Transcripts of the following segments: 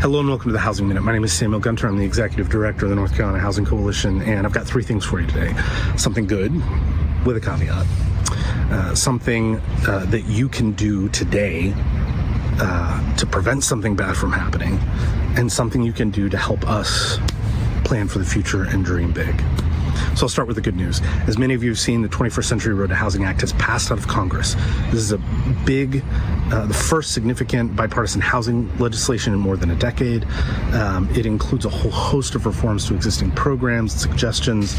Hello and welcome to the Housing Minute. My name is Samuel Gunter. I'm the Executive Director of the North Carolina Housing Coalition, and I've got three things for you today. Something good, with a caveat. Something that you can do today to prevent something bad from happening, and something you can do to help us plan for the future and dream big. So I'll start with the good news. As many of you have seen, the 21st Century Road to Housing Act has passed out of Congress. This is a big, the first significant bipartisan housing legislation in more than a decade. It includes a whole host of reforms to existing programs, suggestions,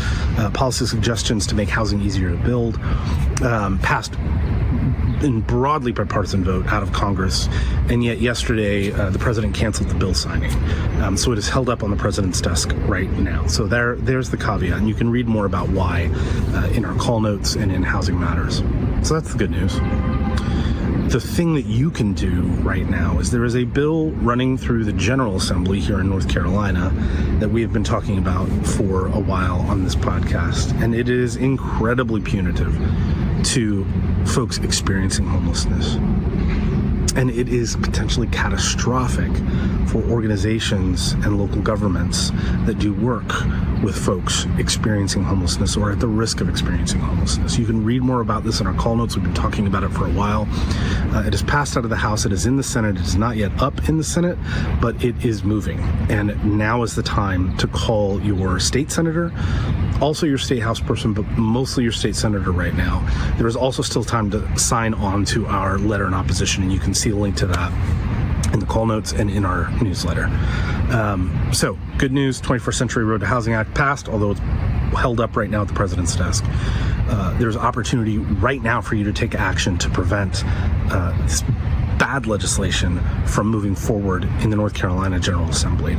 policy suggestions to make housing easier to build. Passed in broadly bipartisan vote out of Congress, and yet yesterday the president canceled the bill signing. So it is held up on the president's desk right now. So there's the caveat, and you can read more about why in our call notes and in Housing Matters. So that's the good news. The thing that you can do right now is there is a bill running through the General Assembly here in North Carolina that we have been talking about for a while on this podcast, and it is incredibly punitive to folks experiencing homelessness. And it is potentially catastrophic for organizations and local governments that do work with folks experiencing homelessness or at the risk of experiencing homelessness. You can read more about this in our call notes. We've been talking about it for a while. It has passed out of the House. It is in the Senate. It is not yet up in the Senate, but it is moving. And now is the time to call your state senator, also your state house person, but mostly your state senator right now. There is also still time to sign on to our letter in opposition, and you can see a link to that in the call notes and in our newsletter. So good news, 21st Century Road to Housing Act passed, although it's held up right now at the president's desk. There's opportunity right now for you to take action to prevent this bad legislation from moving forward in the North Carolina General Assembly.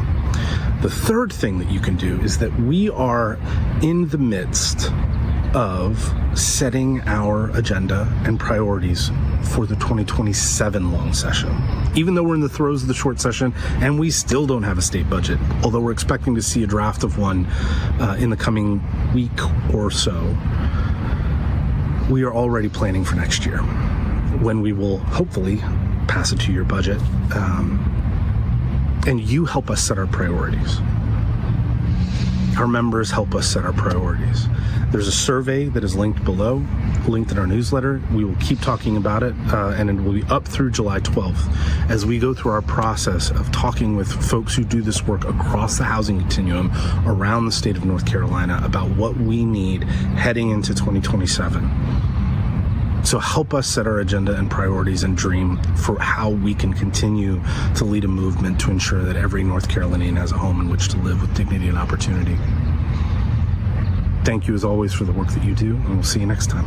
The third thing that you can do is that we are in the midst of setting our agenda and priorities for the 2027 long session. Even though we're in the throes of the short session and we still don't have a state budget, although we're expecting to see a draft of one in the coming week or so, we are already planning for next year, when we will hopefully pass a 2-year budget. And you help us set our priorities. Our members help us set our priorities. There's a survey that is linked below, linked in our newsletter. We will keep talking about it, and it will be up through July 12th as we go through our process of talking with folks who do this work across the housing continuum around the state of North Carolina about what we need heading into 2027. So help us set our agenda and priorities and dream for how we can continue to lead a movement to ensure that every North Carolinian has a home in which to live with dignity and opportunity. Thank you as always for the work that you do, and we'll see you next time.